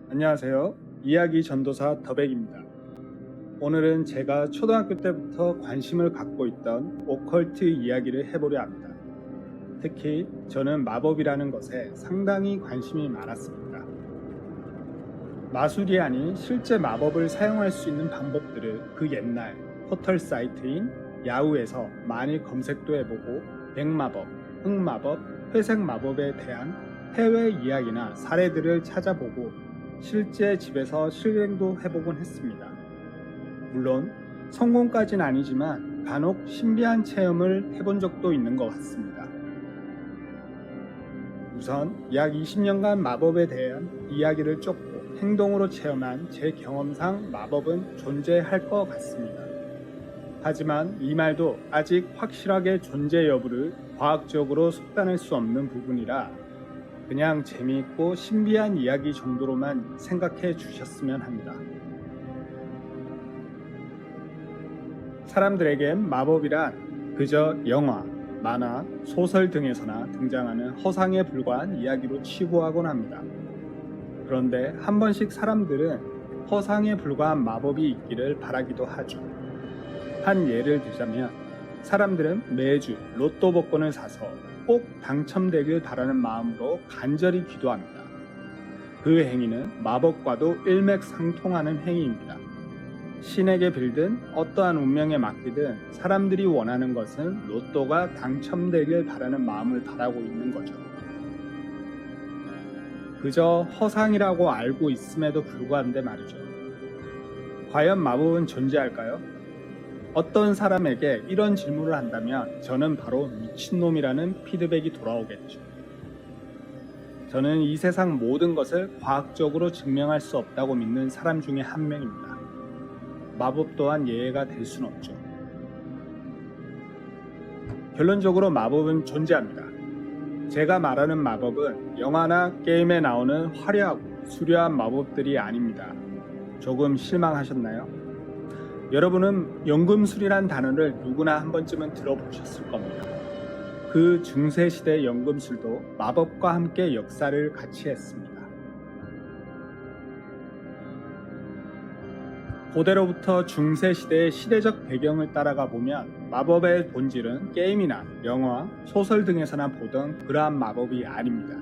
안녕하세요. 이야기 전도사 더백입니다. 오늘은 제가 초등학교 때부터 관심을 갖고 있던 오컬트 이야기를 해보려 합니다. 특히 저는 마법이라는 것에 상당히 관심이 많았습니다. 마술이 아닌 실제 마법을 사용할 수 있는 방법들을 그 옛날 포털 사이트인 야후에서 많이 검색도 해보고 백마법, 흑마법, 회색마법에 대한 해외 이야기나 사례들을 찾아보고 실제 집에서 실행도 해보곤 했습니다. 물론 성공까지는 아니지만 간혹 신비한 체험을 해본 적도 있는 것 같습니다. 우선 약 20년간 마법에 대한 이야기를 쫓고 행동으로 체험한 제 경험상 마법은 존재할 것 같습니다. 하지만 이 말도 아직 확실하게 존재 여부를 과학적으로 속단할 수 없는 부분이라 그냥 재미있고 신비한 이야기 정도로만 생각해 주셨으면 합니다. 사람들에겐 마법이란 그저 영화, 만화, 소설 등에서나 등장하는 허상에 불과한 이야기로 치부하곤 합니다. 그런데 한 번씩 사람들은 허상에 불과한 마법이 있기를 바라기도 하죠. 한 예를 들자면 사람들은 매주 로또 복권을 사서 꼭 당첨되길 바라는 마음으로 간절히 기도합니다. 그 행위는 마법과도 일맥상통하는 행위입니다. 신에게 빌든 어떠한 운명에 맡기든 사람들이 원하는 것은 로또가 당첨되길 바라는 마음을 바라고 있는 거죠. 그저 허상이라고 알고 있음에도 불구한데 말이죠. 과연 마법은 존재할까요? 어떤 사람에게 이런 질문을 한다면 저는 바로 미친놈이라는 피드백이 돌아오겠죠. 저는 이 세상 모든 것을 과학적으로 증명할 수 없다고 믿는 사람 중에 한 명입니다. 마법 또한 예외가 될 수는 없죠. 결론적으로 마법은 존재합니다. 제가 말하는 마법은 영화나 게임에 나오는 화려하고 수려한 마법들이 아닙니다. 조금 실망하셨나요? 여러분은 연금술이란 단어를 누구나 한 번쯤은 들어보셨을 겁니다. 그 중세시대 연금술도 마법과 함께 역사를 같이 했습니다. 고대로부터 중세시대의 시대적 배경을 따라가 보면 마법의 본질은 게임이나 영화, 소설 등에서나 보던 그러한 마법이 아닙니다.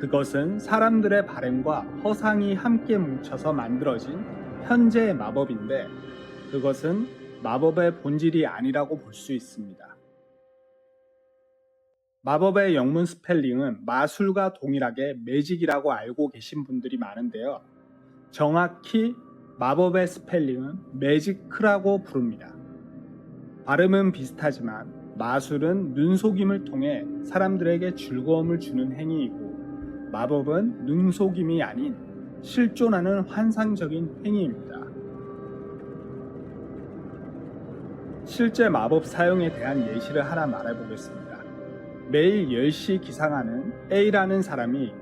그것은 사람들의 바램과 허상이 함께 뭉쳐서 만들어진 현재의 마법인데 그것은 마법의 본질이 아니라고 볼 수 있습니다. 마법의 영문 스펠링은 마술과 동일하게 매직이라고 알고 계신 분들이 많은데요. 정확히 마법의 스펠링은 매지크라고 부릅니다. 발음은 비슷하지만 마술은 눈속임을 통해 사람들에게 즐거움을 주는 행위이고 마법은 눈속임이 아닌 실존하는 환상적인 행위입니다. 실제 마법 사용에 대한 예시를 하나 말해보겠습니다. 매일 10시 기상하는 A라는 사람이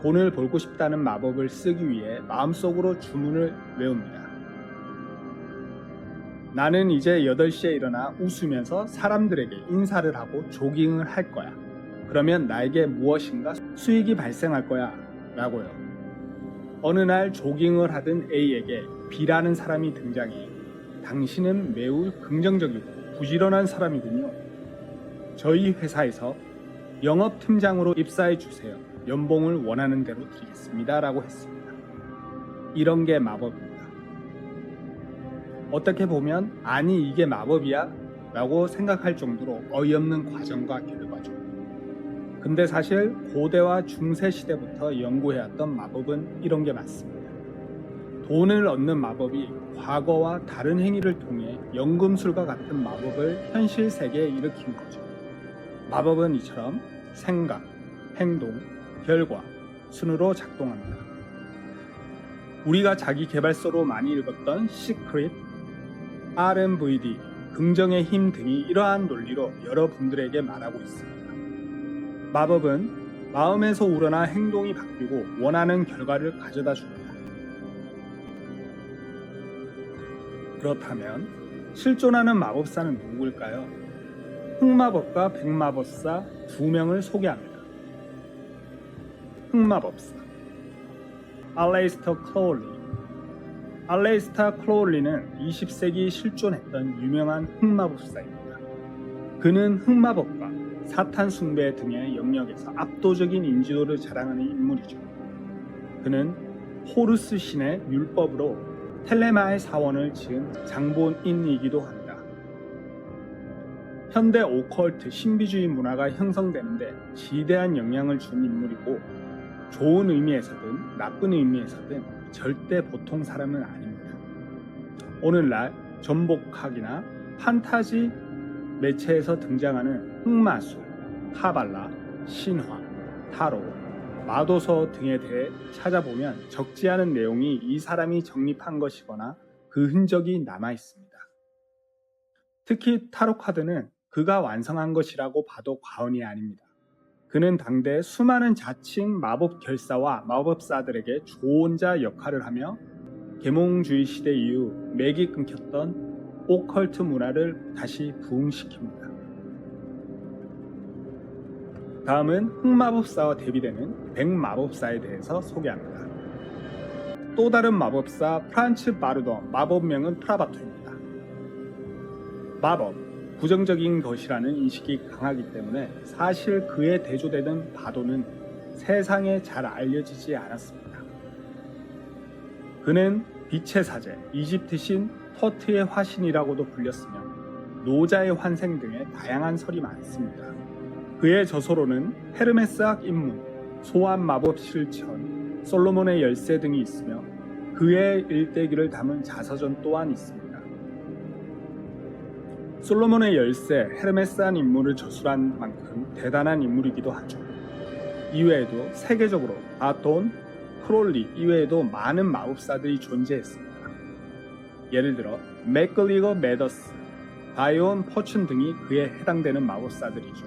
돈을 벌고 싶다는 마법을 쓰기 위해 마음속으로 주문을 외웁니다. 나는 이제 8시에 일어나 웃으면서 사람들에게 인사를 하고 조깅을 할 거야. 그러면 나에게 무엇인가 수익이 발생할 거야 라고요. 어느 날 조깅을 하던 A에게 B라는 사람이 등장해 당신은 매우 긍정적이고 부지런한 사람이군요. 저희 회사에서 영업팀장으로 입사해 주세요. 연봉을 원하는 대로 드리겠습니다. 라고 했습니다. 이런 게 마법입니다. 어떻게 보면 아니 이게 마법이야? 라고 생각할 정도로 어이없는 과정과 결과죠. 근데 사실 고대와 중세 시대부터 연구해왔던 마법은 이런 게 맞습니다. 돈을 얻는 마법이 과거와 다른 행위를 통해 연금술과 같은 마법을 현실 세계에 일으킨 거죠. 마법은 이처럼 생각, 행동, 결과, 순으로 작동합니다. 우리가 자기 개발서로 많이 읽었던 시크릿, RMVD, 긍정의 힘 등이 이러한 논리로 여러분들에게 말하고 있습니다. 마법은 마음에서 우러나 행동이 바뀌고 원하는 결과를 가져다 줍니다. 그렇다면 실존하는 마법사는 누구일까요? 흑마법과 백마법사 두 명을 소개합니다. 흑마법사 알레이스터 크로울리. 알레이스터 크로울리는 20세기 실존했던 유명한 흑마법사입니다. 그는 흑마법과 사탄 숭배 등의 영역에서 압도적인 인지도를 자랑하는 인물이죠. 그는 호루스 신의 율법으로 텔레마의 사원을 지은 장본인이기도 합니다. 현대 오컬트 신비주의 문화가 형성되는데 지대한 영향을 준 인물이고, 좋은 의미에서든 나쁜 의미에서든 절대 보통 사람은 아닙니다. 오늘날 전복학이나 판타지 매체에서 등장하는 흑마술, 카발라, 신화, 타로, 마도서 등에 대해 찾아보면 적지 않은 내용이 이 사람이 정립한 것이거나 그 흔적이 남아 있습니다. 특히 타로 카드는 그가 완성한 것이라고 봐도 과언이 아닙니다. 그는 당대 수많은 자칭 마법 결사와 마법사들에게 조언자 역할을 하며 계몽주의 시대 이후 맥이 끊겼던 오컬트 문화를 다시 부흥시킵니다. 다음은 흑마법사와 대비되는 백마법사에 대해서 소개합니다. 또 다른 마법사 프란츠 바르더, 마법명은 프라바토입니다. 마법, 부정적인 것이라는 인식이 강하기 때문에 사실 그에 대조되는 바도는 세상에 잘 알려지지 않았습니다. 그는 빛의 사제, 이집트 신 터트의 화신이라고도 불렸으며 노자의 환생 등의 다양한 설이 많습니다. 그의 저서로는 헤르메스학 입문, 소환 마법 실천, 솔로몬의 열쇠 등이 있으며 그의 일대기를 담은 자서전 또한 있습니다. 솔로몬의 열쇠, 헤르메스한 인물을 저술한 만큼 대단한 인물이기도 하죠. 이외에도 세계적으로 아돈, 크롤리 이외에도 많은 마법사들이 존재했습니다. 예를 들어 맥글리거 메더스, 바이온 퍼춘 등이 그에 해당되는 마법사들이죠.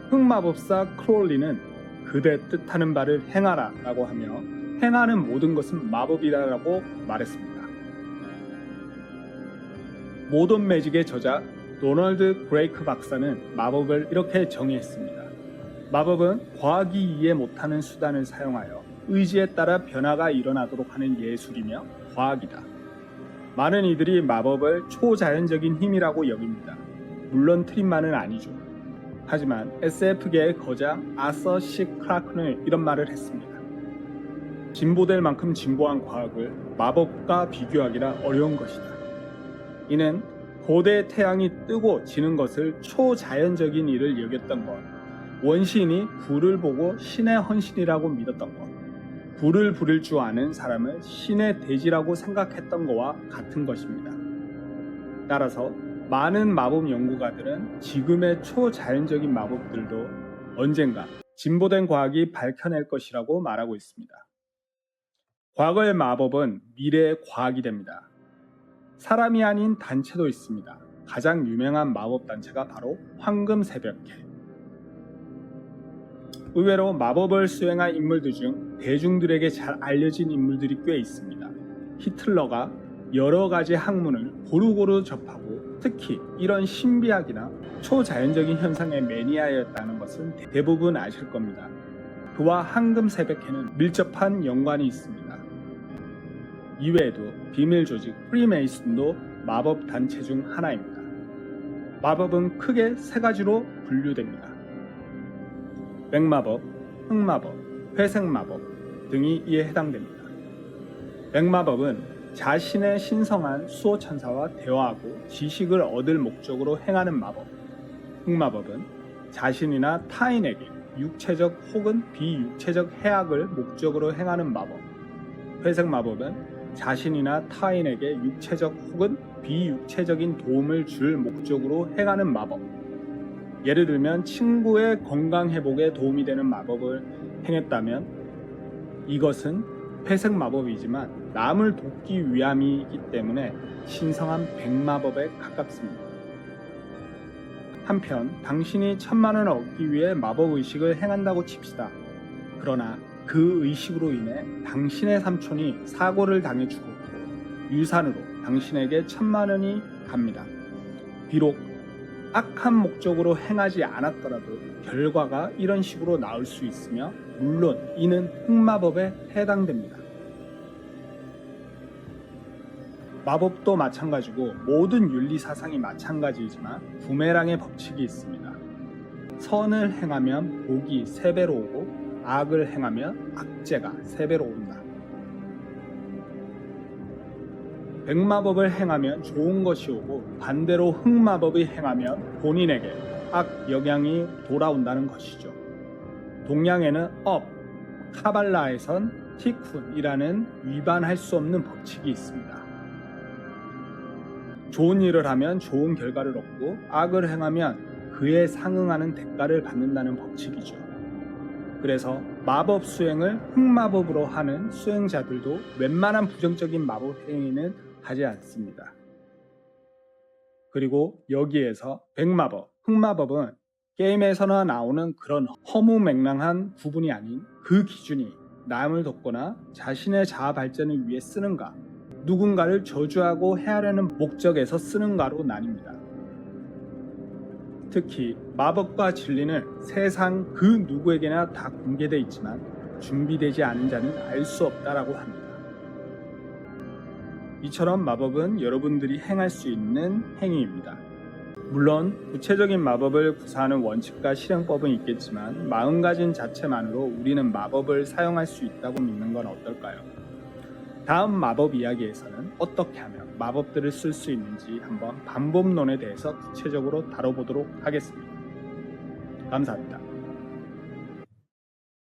흑마법사 크롤리는 그대 뜻하는 바를 행하라 라고 하며 행하는 모든 것은 마법이다 라고 말했습니다. 모던 매직의 저자 도널드 그레이크 박사는 마법을 이렇게 정의했습니다. 마법은 과학이 이해 못하는 수단을 사용하여 의지에 따라 변화가 일어나도록 하는 예술이며 과학이다. 많은 이들이 마법을 초자연적인 힘이라고 여깁니다. 물론 틀린말은 아니죠. 하지만 SF계의 거장 아서 C 클라크는 이런 말을 했습니다. 진보될 만큼 진보한 과학을 마법과 비교하기라 어려운 것이다. 이는 고대 태양이 뜨고 지는 것을 초자연적인 일을 여겼던 것, 원시인이 불을 보고 신의 헌신이라고 믿었던 것, 불을 부릴 줄 아는 사람을 신의 대지라고 생각했던 것과 같은 것입니다. 따라서 많은 마법 연구가들은 지금의 초자연적인 마법들도 언젠가 진보된 과학이 밝혀낼 것이라고 말하고 있습니다. 과거의 마법은 미래의 과학이 됩니다. 사람이 아닌 단체도 있습니다. 가장 유명한 마법 단체가 바로 황금새벽회. 의외로 마법을 수행한 인물들 중 대중들에게 잘 알려진 인물들이 꽤 있습니다. 히틀러가 여러 가지 학문을 고루고루 접하고 특히 이런 신비학이나 초자연적인 현상의 매니아였다는 것은 대부분 아실 겁니다. 그와 황금새벽회는 밀접한 연관이 있습니다. 이외에도 비밀 조직 프리메이슨도 마법 단체 중 하나입니다. 마법은 크게 세 가지로 분류됩니다. 백마법, 흑마법, 회색마법 등이 이에 해당됩니다. 백마법은 자신의 신성한 수호천사와 대화하고 지식을 얻을 목적으로 행하는 마법. 흑마법은 자신이나 타인에게 육체적 혹은 비육체적 해악을 목적으로 행하는 마법. 회색마법은 자신이나 타인에게 육체적 혹은 비육체적인 도움을 줄 목적으로 행하는 마법. 예를 들면 친구의 건강 회복에 도움이 되는 마법을 행했다면 이것은 회색 마법이지만 남을 돕기 위함이기 때문에 신성한 백마법에 가깝습니다. 한편 당신이 1000만원을 얻기 위해 마법의식을 행한다고 칩시다. 그러나 그 의식으로 인해 당신의 삼촌이 사고를 당해 죽었고 유산으로 당신에게 1000만원이 갑니다. 비록 악한 목적으로 행하지 않았더라도 결과가 이런 식으로 나올 수 있으며 물론 이는 흑마법에 해당됩니다. 마법도 마찬가지고 모든 윤리 사상이 마찬가지이지만 부메랑의 법칙이 있습니다. 선을 행하면 복이 3배로 오고 악을 행하면 악재가 3배로 온다. 백마법을 행하면 좋은 것이 오고 반대로 흑마법을 행하면 본인에게 악 영향이 돌아온다는 것이죠. 동양에는 카발라에선 티쿤이라는 위반할 수 없는 법칙이 있습니다. 좋은 일을 하면 좋은 결과를 얻고 악을 행하면 그에 상응하는 대가를 받는다는 법칙이죠. 그래서 마법 수행을 흑마법으로 하는 수행자들도 웬만한 부정적인 마법 행위는 하지 않습니다. 그리고 여기에서 백마법, 흑마법은 게임에서나 나오는 그런 허무맹랑한 구분이 아닌 그 기준이 남을 돕거나 자신의 자아 발전을 위해 쓰는가, 누군가를 저주하고 해하려는 목적에서 쓰는가로 나뉩니다. 특히 마법과 진리는 세상 그 누구에게나 다 공개되어 있지만 준비되지 않은 자는 알 수 없다라고 합니다. 이처럼 마법은 여러분들이 행할 수 있는 행위입니다. 물론 구체적인 마법을 구사하는 원칙과 실행법은 있겠지만 마음가짐 자체만으로 우리는 마법을 사용할 수 있다고 믿는 건 어떨까요? 다음 마법 이야기에서는 어떻게 하면 마법들을 쓸 수 있는지 한번 방법론에 대해서 구체적으로 다뤄보도록 하겠습니다. 감사합니다.